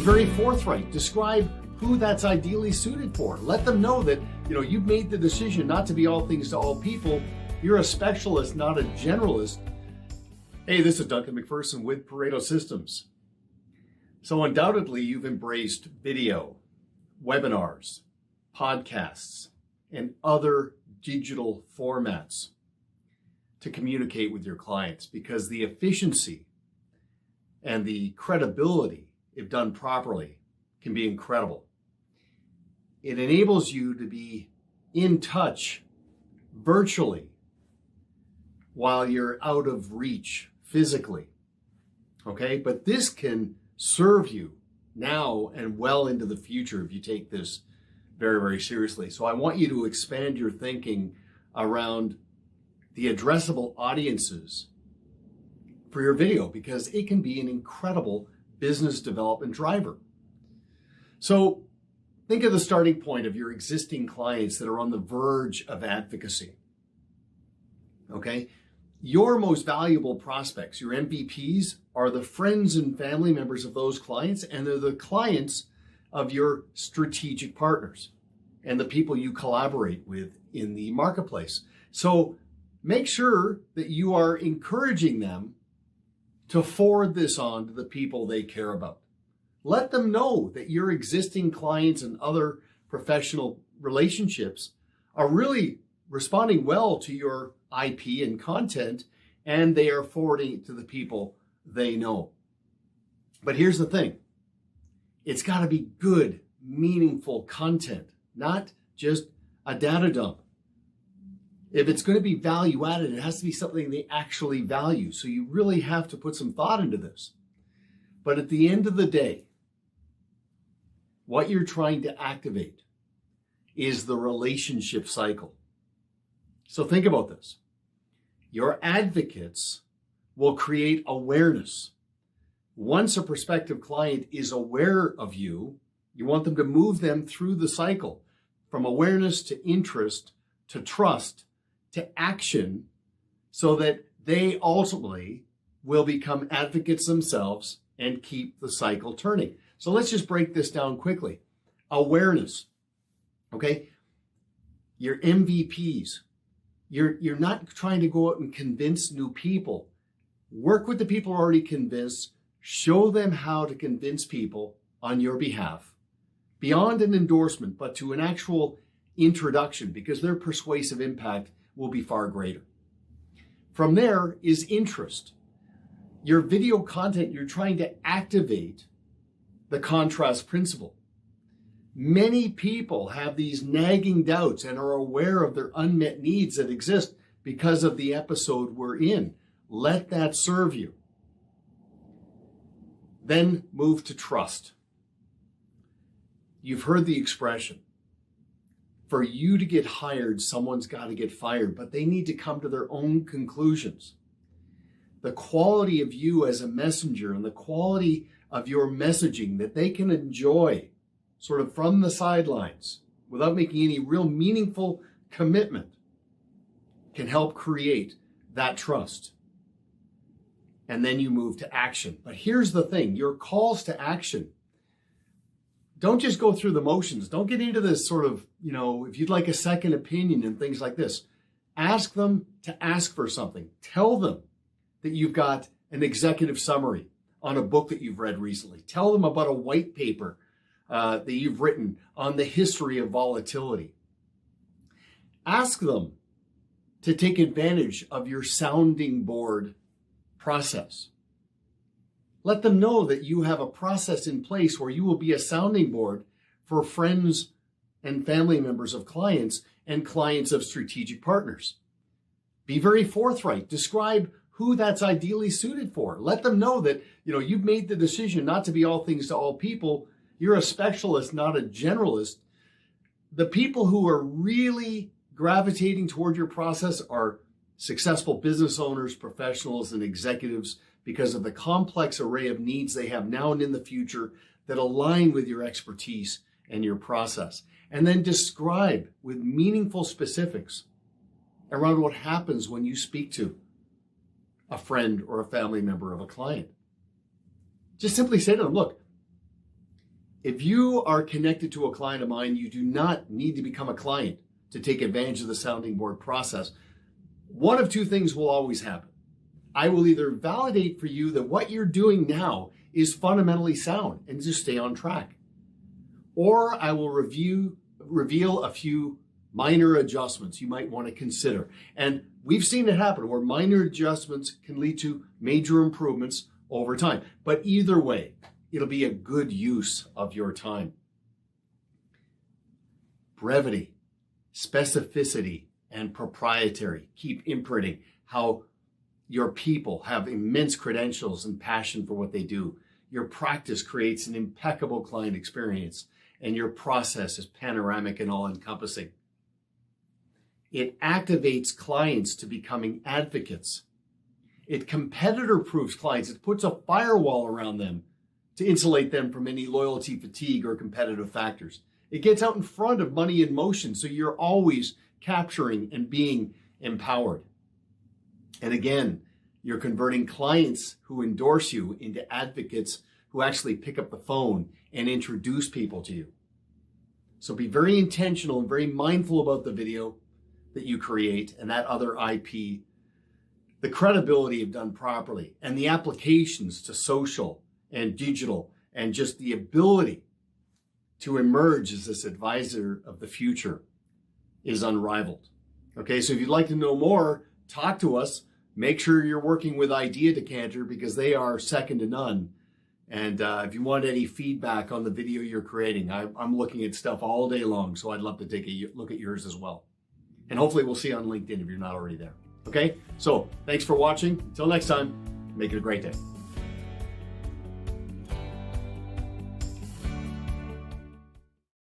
very forthright. Describe who that's ideally suited for. Let them know that, you've made the decision not to be all things to all people. You're a specialist, not a generalist. Hey, this is Duncan MacPherson with Pareto Systems. So undoubtedly, you've embraced video, webinars, podcasts, and other digital formats to communicate with your clients, because the efficiency and the credibility, if done properly, can be incredible. It enables you to be in touch virtually while you're out of reach physically. Okay, but this can serve you now and well into the future if you take this very, very seriously. So I want you to expand your thinking around the addressable audiences for your video, because it can be an incredible business development driver. So think of the starting point of your existing clients that are on the verge of advocacy. Okay? Your most valuable prospects, your MVPs, are the friends and family members of those clients, and they're the clients of your strategic partners and the people you collaborate with in the marketplace. So make sure that you are encouraging them to forward this on to the people they care about. Let them know that your existing clients and other professional relationships are really responding well to your IP and content, and they are forwarding it to the people they know. But here's the thing. It's got to be good, meaningful content, not just a data dump. If it's going to be value added, it has to be something they actually value. So you really have to put some thought into this. But at the end of the day, what you're trying to activate is the relationship cycle. So think about this. Your advocates will create awareness. Once a prospective client is aware of you, you want them to move them through the cycle from awareness to interest to trust to action, so that they ultimately will become advocates themselves and keep the cycle turning. So let's just break this down quickly. Awareness, okay? Your MVPs, you're not trying to go out and convince new people. Work with the people already convinced. Show them how to convince people on your behalf, beyond an endorsement, but to an actual introduction, because their persuasive impact will be far greater. From there is interest. Your video content, you're trying to activate the contrast principle. Many people have these nagging doubts and are aware of their unmet needs that exist because of the episode we're in. Let that serve you. Then move to trust. You've heard the expression, for you to get hired, someone's got to get fired, but they need to come to their own conclusions. The quality of you as a messenger and the quality of your messaging that they can enjoy sort of from the sidelines without making any real meaningful commitment can help create that trust. And then you move to action. But here's the thing, your calls to action, don't just go through the motions. Don't get into this sort of, if you'd like a second opinion and things like this. Ask them to ask for something. Tell them that you've got an executive summary on a book that you've read recently. Tell them about a white paper that you've written on the history of volatility. Ask them to take advantage of your sounding board process. Let them know that you have a process in place where you will be a sounding board for friends and family members of clients and clients of strategic partners. Be very forthright. Describe who that's ideally suited for. Let them know that, you've made the decision not to be all things to all people. You're a specialist, not a generalist. The people who are really gravitating toward your process are successful business owners, professionals, and executives, because of the complex array of needs they have now and in the future that align with your expertise and your process. And then describe with meaningful specifics around what happens when you speak to a friend or a family member of a client. Just simply say to them, look, If you are connected to a client of mine, you do not need to become a client to take advantage of the sounding board process. One of two things will always happen. I will either validate for you that what you're doing now is fundamentally sound and just stay on track, or I will reveal a few minor adjustments you might want to consider. And we've seen it happen where minor adjustments can lead to major improvements over time. But either way, it'll be a good use of your time. Brevity, specificity, and proprietary. Keep imprinting how your people have immense credentials and passion for what they do. Your practice creates an impeccable client experience, and your process is panoramic and all-encompassing. It activates clients to becoming advocates. It competitor-proofs clients. It puts a firewall around them to insulate them from any loyalty fatigue or competitive factors. It gets out in front of money in motion, so you're always capturing and being empowered. And again, you're converting clients who endorse you into advocates who actually pick up the phone and introduce people to you. So be very intentional and very mindful about the video that you create and that other IP, the credibility if done properly, and the applications to social and digital, and just the ability to emerge as this advisor of the future is unrivaled. Okay, so if you'd like to know more, talk to us. Make sure you're working with Idea Decanter because they are second to none. And if you want any feedback on the video you're creating, I'm looking at stuff all day long, so I'd love to take a look at yours as well. And hopefully we'll see you on LinkedIn if you're not already there. Okay, so thanks for watching. Until next time, make it a great day.